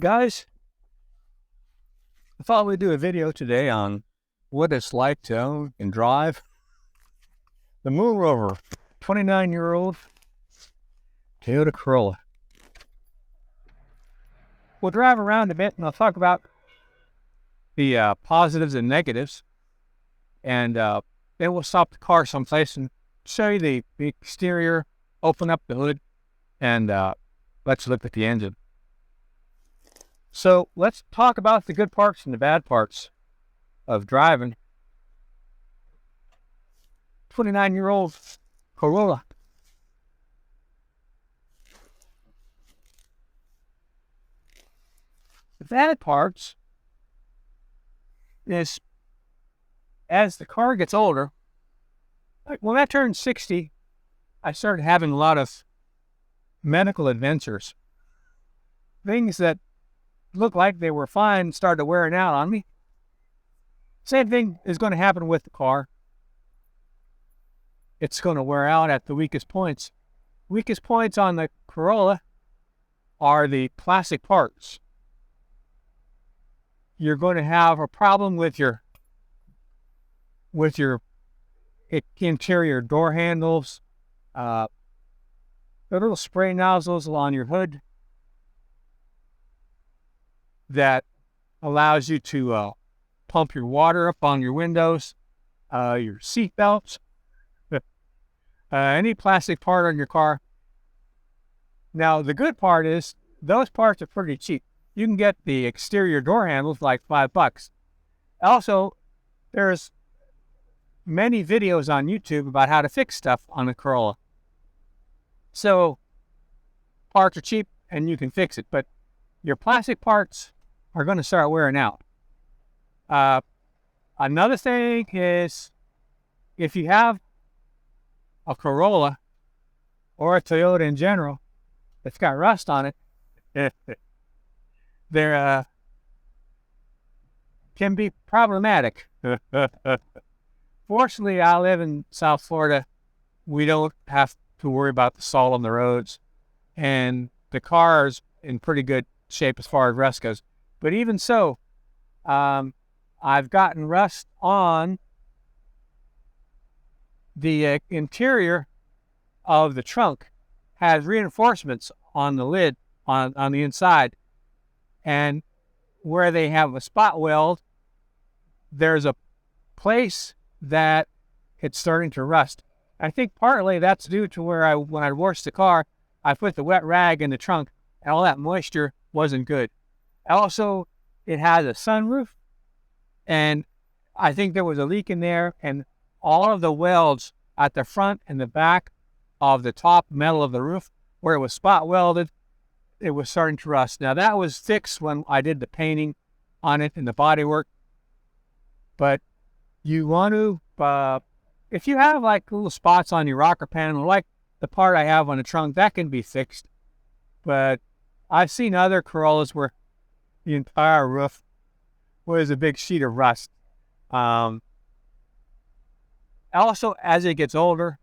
Guys, I thought we'd do a video today on what it's like to own and drive the Rover 29-year-old Toyota Corolla. We'll drive around a bit and I'll talk about the positives and negatives, and then we'll stop the car someplace and show you the exterior, open up the hood, and let's look at the engine. So let's talk about the good parts and the bad parts of driving 29-year-old Corolla. The bad parts is as the car gets older, like when I turned 60, I started having a lot of medical adventures. Things that looked like they were fine started wearing out on me. Same thing is going to happen with the car. It's going to wear out at the weakest points. Weakest points on the Corolla are the plastic parts. You're going to have a problem with your interior door handles, the little spray nozzles on your hood that allows you to pump your water up on your windows, your seat belts, any plastic part on your car. Now, the good part is those parts are pretty cheap. You can get the exterior door handles for like $5. Also, there's many videos on YouTube about how to fix stuff on the Corolla. So, parts are cheap and you can fix it, but your plastic parts are going to start wearing out. Another thing is, if you have a Corolla or a Toyota in general that's got rust on it, there can be problematic. Fortunately, I live in South Florida. We don't have to worry about the salt on the roads, and the car's in pretty good shape as far as rust goes. But even so, I've gotten rust on the interior of the trunk. Has reinforcements on the lid on the inside, and where they have a spot weld, there's a place that it's starting to rust. I think partly that's due to where when I washed the car, I put the wet rag in the trunk and all that moisture wasn't good. Also, it has a sunroof, and I think there was a leak in there, and all of the welds at the front and the back of the top metal of the roof, where it was spot welded, it was starting to rust. Now, that was fixed when I did the painting on it and the bodywork, but you want to, if you have like little spots on your rocker panel, like the part I have on the trunk, that can be fixed. But I've seen other Corollas where the entire roof was a big sheet of rust. Also, as it gets older,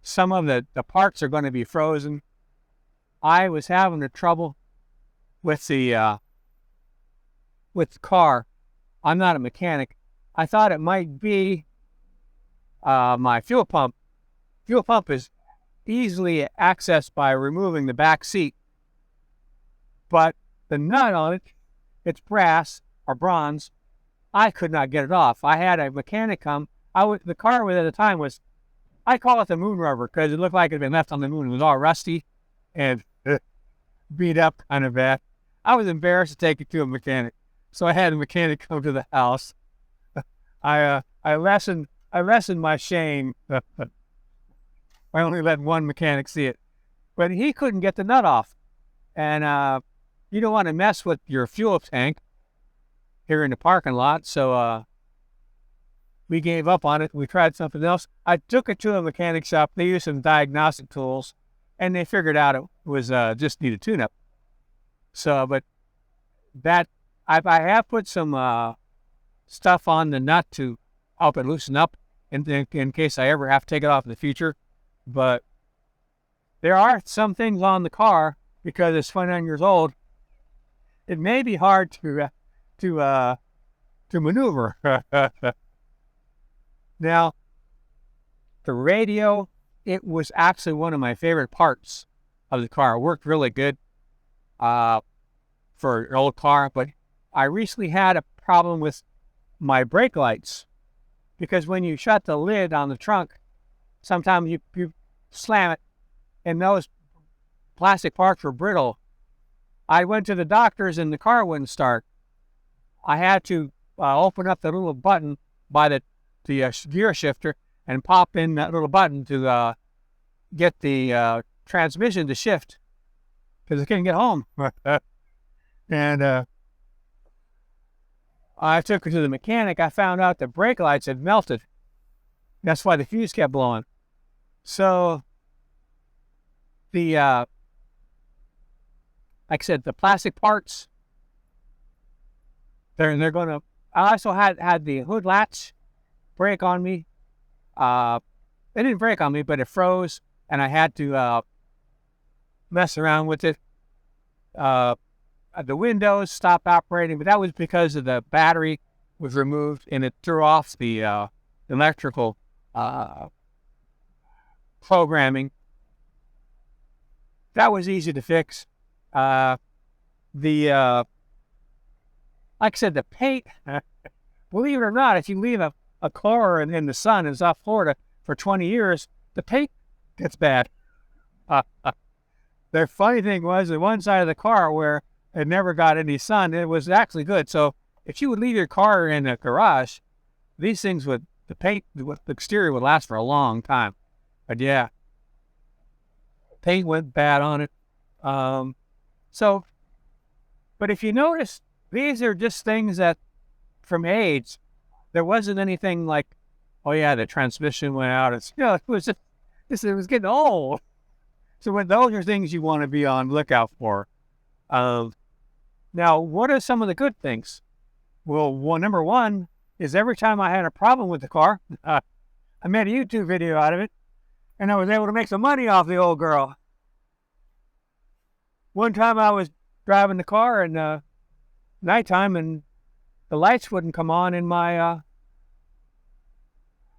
some of the parts are going to be frozen. I was having the trouble with the car. I'm not a mechanic. I thought it might be my fuel pump. Fuel pump is easily accessed by removing the back seat, but the nut on it, it's brass or bronze. I could not get it off. I had a mechanic come. The car at the time was, I call it the moon Rover because it looked like it had been left on the moon. It was all rusty and beat up kind of bad. I was embarrassed to take it to a mechanic, so I had a mechanic come to the house. I lessened my shame. I only let one mechanic see it, but he couldn't get the nut off, and you don't want to mess with your fuel tank here in the parking lot. So we gave up on it. We tried something else. I took it to a mechanic shop. They used some diagnostic tools, and they figured out it was just needed tune-up. So, but that I have put some stuff on the nut to help it loosen up in case I ever have to take it off in the future. But there are some things on the car, because it's 29 years old, it may be hard to maneuver. Now, the radio, it was actually one of my favorite parts of the car. It worked really good for an old car, but I recently had a problem with my brake lights because when you shut the lid on the trunk, sometimes you slam it and those plastic parts were brittle. I went to the doctor's and the car wouldn't start. I had to open up the little button by the gear shifter and pop in that little button to get the transmission to shift because I couldn't get home. And I took her to the mechanic. I found out the brake lights had melted. That's why the fuse kept blowing. So the like I said, the plastic parts, they're going to. I also had the hood latch break on me. It didn't break on me, but it froze, and I had to mess around with it. The windows stopped operating, but that was because of the battery was removed, and it threw off the electrical programming. That was easy to fix. Like I said, the paint, believe it or not, if you leave a car in the sun in South Florida for 20 years, the paint gets bad. The funny thing was, the one side of the car where it never got any sun, it was actually good. So if you would leave your car in a garage, these things the exterior would last for a long time. But yeah, paint went bad on it. But if you notice, these are just things that, from age, there wasn't anything like, oh yeah, the transmission went out. It was just, it was getting old. So those are things you want to be on lookout for. Now, what are some of the good things? Well, number one is every time I had a problem with the car, I made a YouTube video out of it, and I was able to make some money off the old girl. One time I was driving the car in nighttime, and the lights wouldn't come on in my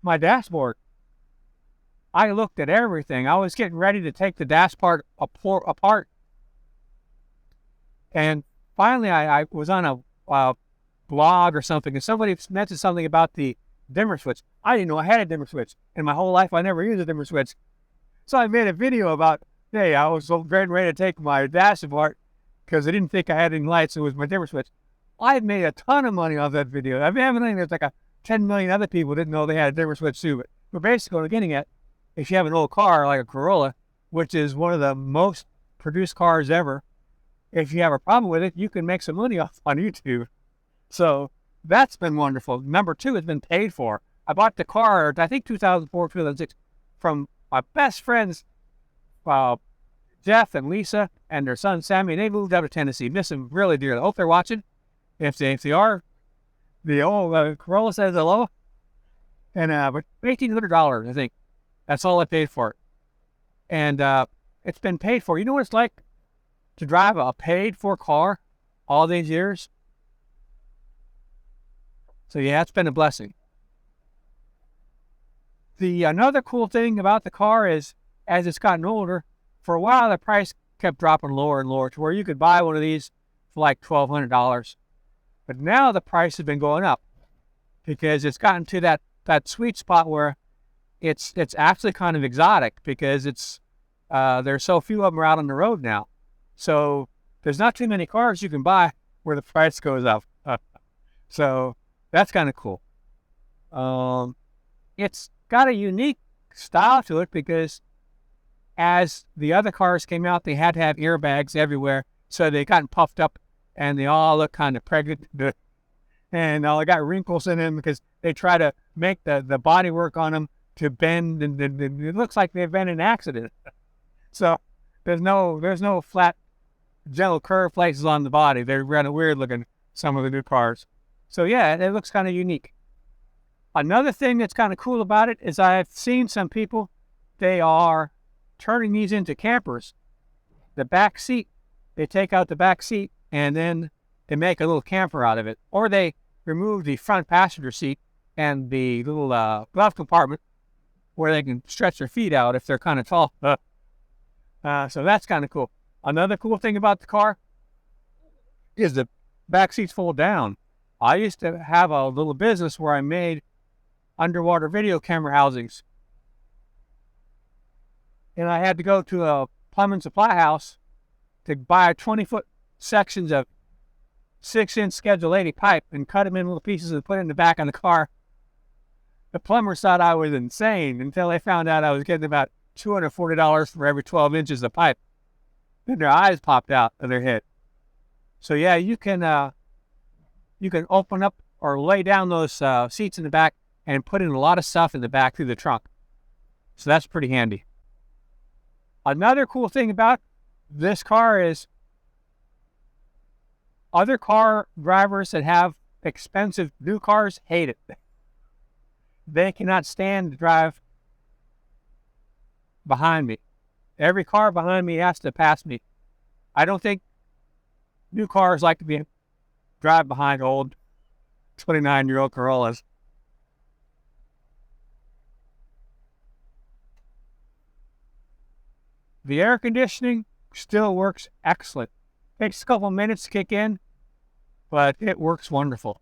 my dashboard. I looked at everything. I was getting ready to take the dashboard apart. And finally, I was on a blog or something, and somebody mentioned something about the dimmer switch. I didn't know I had a dimmer switch. In my whole life, I never used a dimmer switch. So I made a video about, hey, I was getting ready to take my dash apart because I didn't think I had any lights. It was my dimmer switch. I've made a ton of money off that video. I've been there's like 10 million other people didn't know they had a dimmer switch too. But basically what I'm getting at, if you have an old car like a Corolla, which is one of the most produced cars ever, if you have a problem with it, you can make some money off on YouTube. So that's been wonderful. Number two, it's been paid for. I bought the car, I think 2004, 2006, from my best friends, Jeff and Lisa and their son Sammy. They moved up to Tennessee. Miss them really dearly. I hope they're watching. If they are, the old Corolla says hello. And but $1,800, I think. That's all I paid for it. And it's been paid for. You know what it's like to drive a paid-for car all these years? So yeah, it's been a blessing. Another cool thing about the car is, as it's gotten older, for a while the price kept dropping lower and lower to where you could buy one of these for like $1,200. But now the price has been going up because it's gotten to that sweet spot where it's actually kind of exotic because there's so few of them out on the road now. So there's not too many cars you can buy where the price goes up. So that's kind of cool. It's got a unique style to it because as the other cars came out, they had to have airbags everywhere. So they got puffed up and they all look kind of pregnant. And they got wrinkles in them because they try to make the bodywork on them to bend, and it looks like they've been in an accident. So there's no flat, gentle curve places on the body. They're kind of weird looking, some of the new cars. So yeah, it looks kind of unique. Another thing that's kind of cool about it is I've seen some people, they are turning these into campers. The back seat, they take out the back seat and then they make a little camper out of it, or they remove the front passenger seat and the little glove compartment where they can stretch their feet out if they're kind of tall. So that's kind of cool. Another cool thing about the car is the back seats fold down. I used to have a little business where I made underwater video camera housings. And I had to go to a plumbing supply house to buy 20-foot sections of 6-inch Schedule 80 pipe and cut them in little pieces and put it in the back of the car. The plumbers thought I was insane until they found out I was getting about $240 for every 12 inches of pipe. Then their eyes popped out of their head. So yeah, you can open up or lay down those seats in the back and put in a lot of stuff in the back through the trunk. So that's pretty handy. Another cool thing about this car is other car drivers that have expensive new cars hate it. They cannot stand to drive behind me. Every car behind me has to pass me. I don't think new cars like to drive behind old 29-year-old Corollas. The air conditioning still works excellent. Takes a couple minutes to kick in, but it works wonderful.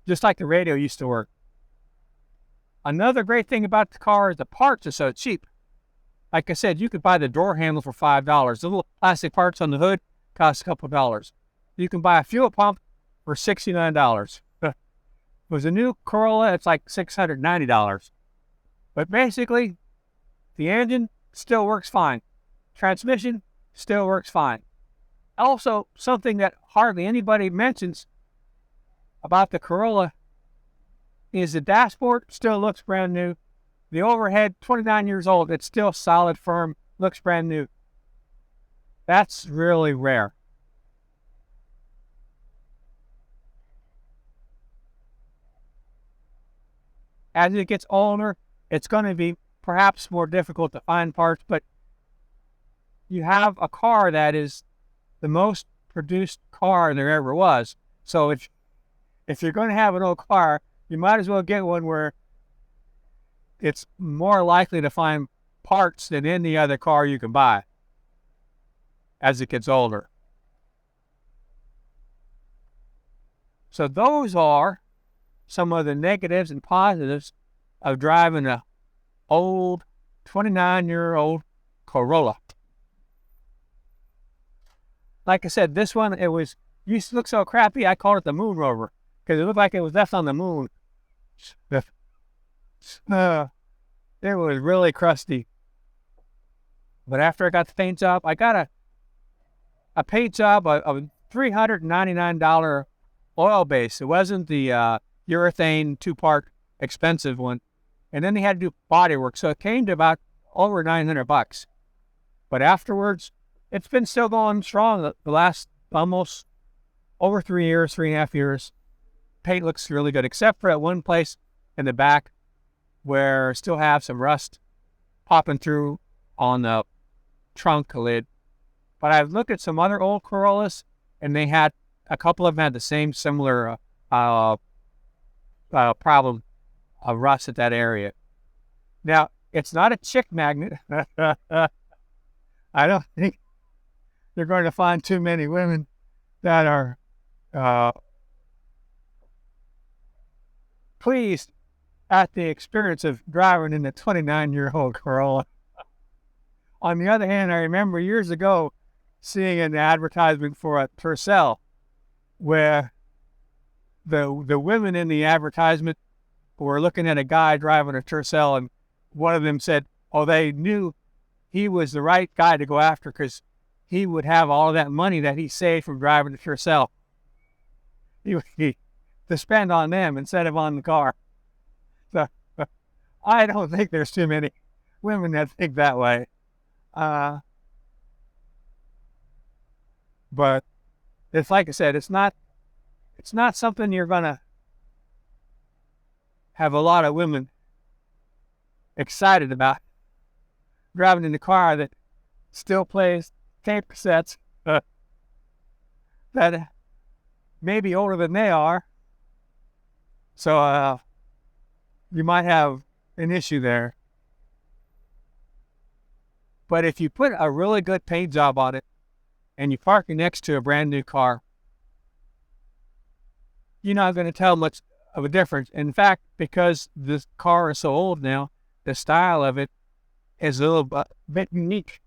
Just like the radio used to work. Another great thing about the car is the parts are so cheap. Like I said, you could buy the door handle for $5. The little plastic parts on the hood cost a couple dollars. You can buy a fuel pump for $69. If it was a new Corolla, it's like $690. But basically, the engine still works fine. Transmission still works fine. Also, something that hardly anybody mentions about the Corolla is the dashboard still looks brand new. The overhead, 29 years old, it's still solid, firm, looks brand new. That's really rare. As it gets older, it's going to be perhaps more difficult to find parts, but you have a car that is the most produced car there ever was. So if you're going to have an old car, you might as well get one where it's more likely to find parts than any other car you can buy as it gets older. So those are some of the negatives and positives of driving a old 29-year-old Corolla. Like I said, this one, it used to look so crappy, I called it the Moon Rover because it looked like it was left on the moon. It was really crusty. But after I got the paint job, I got a paint job of $399 oil base. It wasn't the urethane 2-part expensive one. And then they had to do body work. So it came to about over $900. But afterwards, it's been still going strong the last almost over 3.5 years. Paint looks really good, except for at one place in the back where I still have some rust popping through on the trunk lid. But I've looked at some other old Corollas, and they had a couple of them had the same similar problem of rust at that area. Now, it's not a chick magnet. I don't think you're going to find too many women that are pleased at the experience of driving in a 29-year-old Corolla. On the other hand, I remember years ago seeing an advertisement for a Tercel where the women in the advertisement were looking at a guy driving a Tercel, and one of them said, oh, they knew he was the right guy to go after because he would have all of that money that he saved from driving the Tercel to spend on them instead of on the car. So I don't think there's too many women that think that way. But it's like I said, it's not something you're gonna have a lot of women excited about, driving in the car that still plays tape cassettes that maybe older than they are. So you might have an issue there. But if you put a really good paint job on it and you park it next to a brand new car, you're not going to tell much of a difference. In fact, because this car is so old now, the style of it is a little bit unique.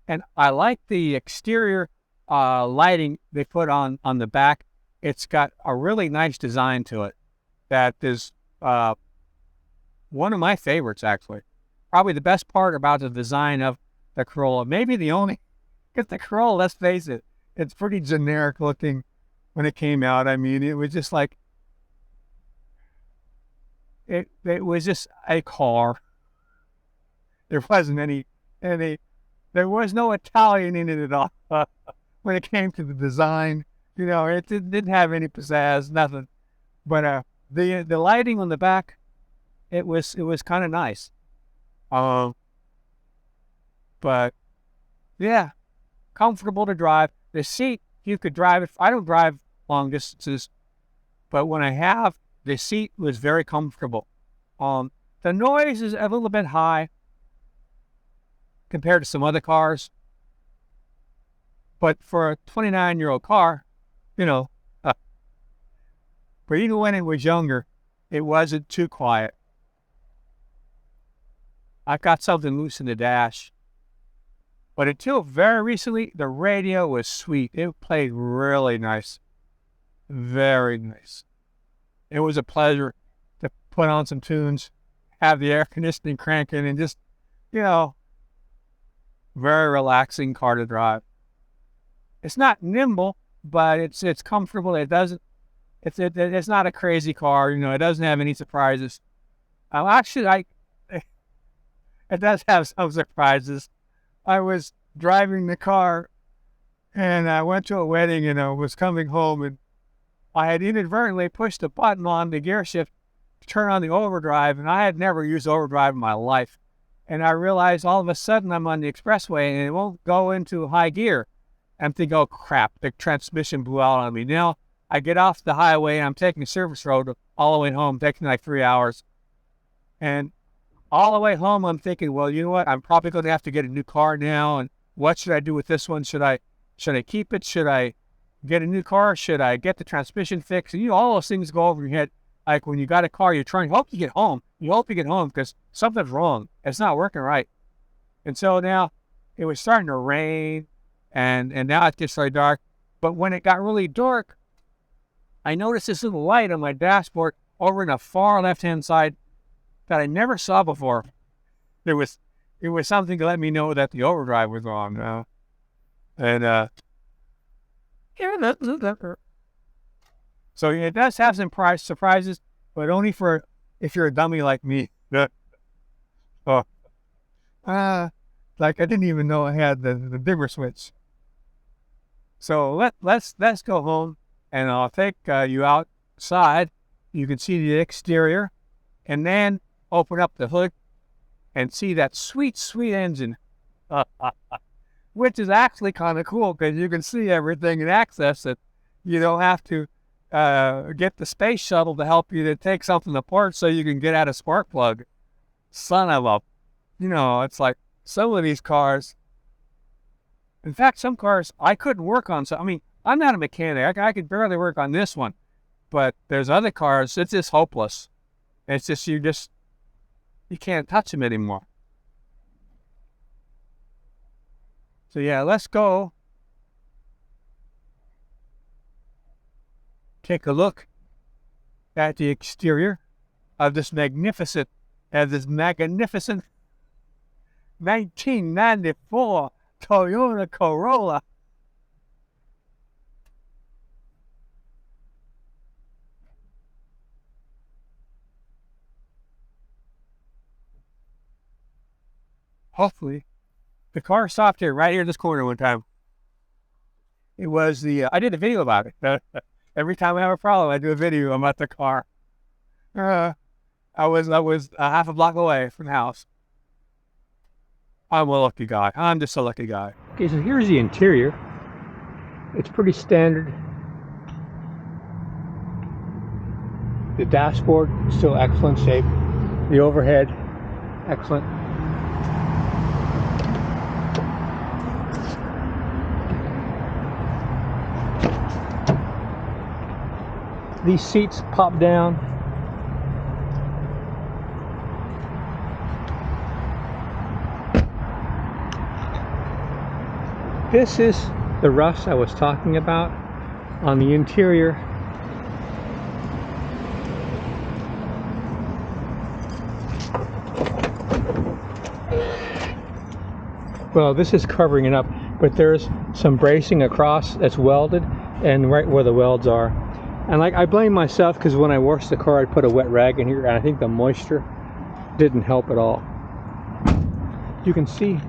And I like the exterior lighting they put on the back. It's got a really nice design to it that is one of my favorites, actually. Probably the best part about the design of the Corolla. Maybe the only, because the Corolla, let's face it, it's pretty generic looking when it came out. I mean, it was just like, it was just a car. There wasn't there was no Italian in it at all when it came to the design. You know, it didn't have any pizzazz, nothing. But the lighting on the back, it was kind of nice. But yeah, comfortable to drive. The seat, you could drive it. I don't drive long distances, but when I have, the seat was very comfortable. The noise is a little bit high compared to some other cars, but for a 29-year-old car, you know, but even when it was younger, it wasn't too quiet. I've got something loose in the dash, but until very recently, the radio was sweet. It played really nice, very nice. It was a pleasure to put on some tunes, have the air conditioning cranking, and just, you know, very relaxing car to drive. It's not nimble, but it's comfortable. It's not a crazy car. You know, it doesn't have any surprises. Actually, it does have some surprises. I was driving the car, and I went to a wedding, and I was coming home, and I had inadvertently pushed a button on the gear shift to turn on the overdrive, and I had never used overdrive in my life. And I realized all of a sudden I'm on the expressway, and it won't go into high gear. I'm thinking, oh, crap, the transmission blew out on me. Now I get off the highway, and I'm taking a service road all the way home, taking like 3 hours. And all the way home, I'm thinking, well, you know what? I'm probably going to have to get a new car now. And what should I do with this one? Should I keep it? Should I get a new car? Should I get the transmission fixed? And, you know, all those things go over your head. Like when you got a car, you're trying, hope you get home. You hope you get home because something's wrong. It's not working right. And so now it was starting to rain, and now it gets really dark. But when it got really dark, I noticed this little light on my dashboard over in the far left-hand side that I never saw before. It was something to let me know that the overdrive was on. So it does have some surprises, but only for if you're a dummy like me. Like I didn't even know I had the dimmer switch. So let's go home, and I'll take you outside. You can see the exterior, and then open up the hood and see that sweet, sweet engine, which is actually kind of cool because you can see everything and access it. You don't have to get the space shuttle to help you to take something apart so you can get out a spark plug. Son of a, you know, it's like some of these cars. In fact, some cars I couldn't work on. So, I mean, I'm not a mechanic. I could barely work on this one. But there's other cars, it's just hopeless. It's just, you can't touch them anymore. So yeah, let's go take a look at the exterior of this magnificent 1994 Toyota Corolla. Hopefully, the car stopped here, right here in this corner one time. It was I did a video about it. Every time I have a problem, I do a video about the car. I was a half a block away from the house. I'm a lucky guy. I'm just a lucky guy. Okay, so here's the interior. It's pretty standard The dashboard, still excellent shape. The overhead, excellent. These seats pop down. This is the rust I was talking about on the interior. Well, this is covering it up, but there's some bracing across that's welded and right where the welds are. And like, I blame myself because when I washed the car I put a wet rag in here and I think the moisture didn't help at all. You can see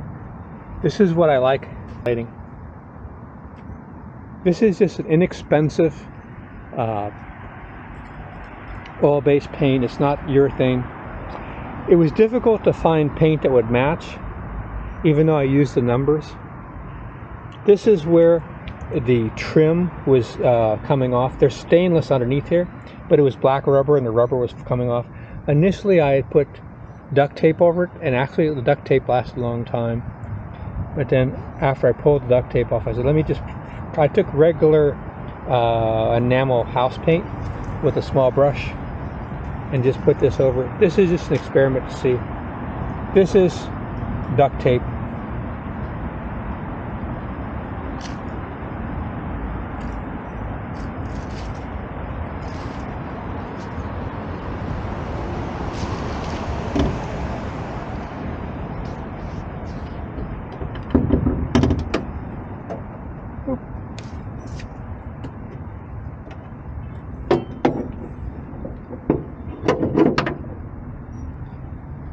this is what I like lighting. This is just an inexpensive oil-based paint. It's not urethane. It was difficult to find paint that would match, even though I used the numbers. This is where the trim was coming off. There's stainless underneath here, but it was black rubber and the rubber was coming off. Initially I had put duct tape over it, and actually the duct tape lasted a long time. But then after I pulled the duct tape off, I said, I took regular enamel house paint with a small brush and just put this over it. This is just an experiment to see. This is duct tape.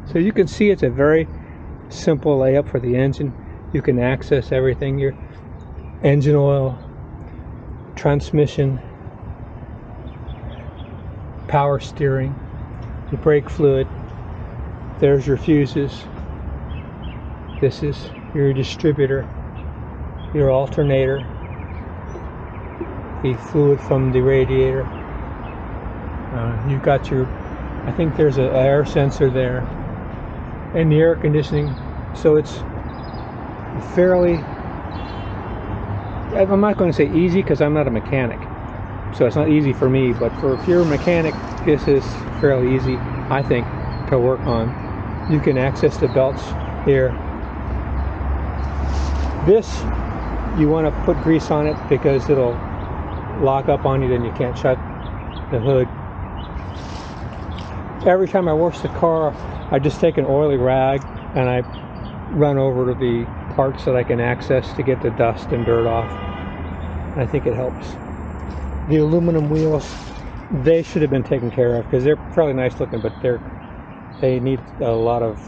So you can see it's a very simple layup for the engine. You can access everything, your engine oil, transmission, power steering, your brake fluid. There's your fuses. This is your distributor, your alternator, the fluid from the radiator. You've got your, I think there's an air sensor there, and the air conditioning. So it's fairly, I'm not going to say easy because I'm not a mechanic, so it's not easy for me, but for if you're a mechanic, this is fairly easy, I think, to work on. You can access the belts here. This, you want to put grease on it because it'll lock up on you, then you can't shut the hood. Every time I wash the car, I just take an oily rag and I run over to the parts that I can access to get the dust and dirt off. I think it helps. The aluminum wheels, they should have been taken care of because they're fairly nice looking, but they need a lot of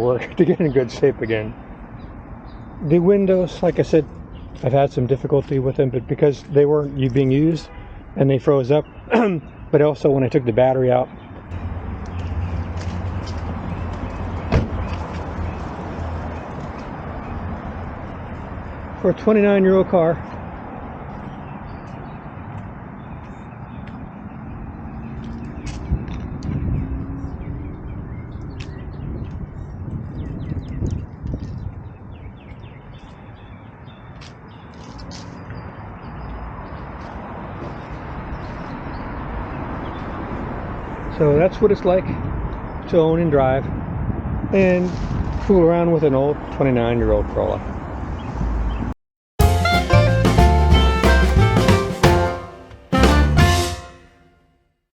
work to get in good shape again. The windows, like I said, I've had some difficulty with them, but because they weren't being used and they froze up, but also when I took the battery out. For a 29-year-old car, so that's what it's like to own and drive and fool around with an old 29-year-old Corolla.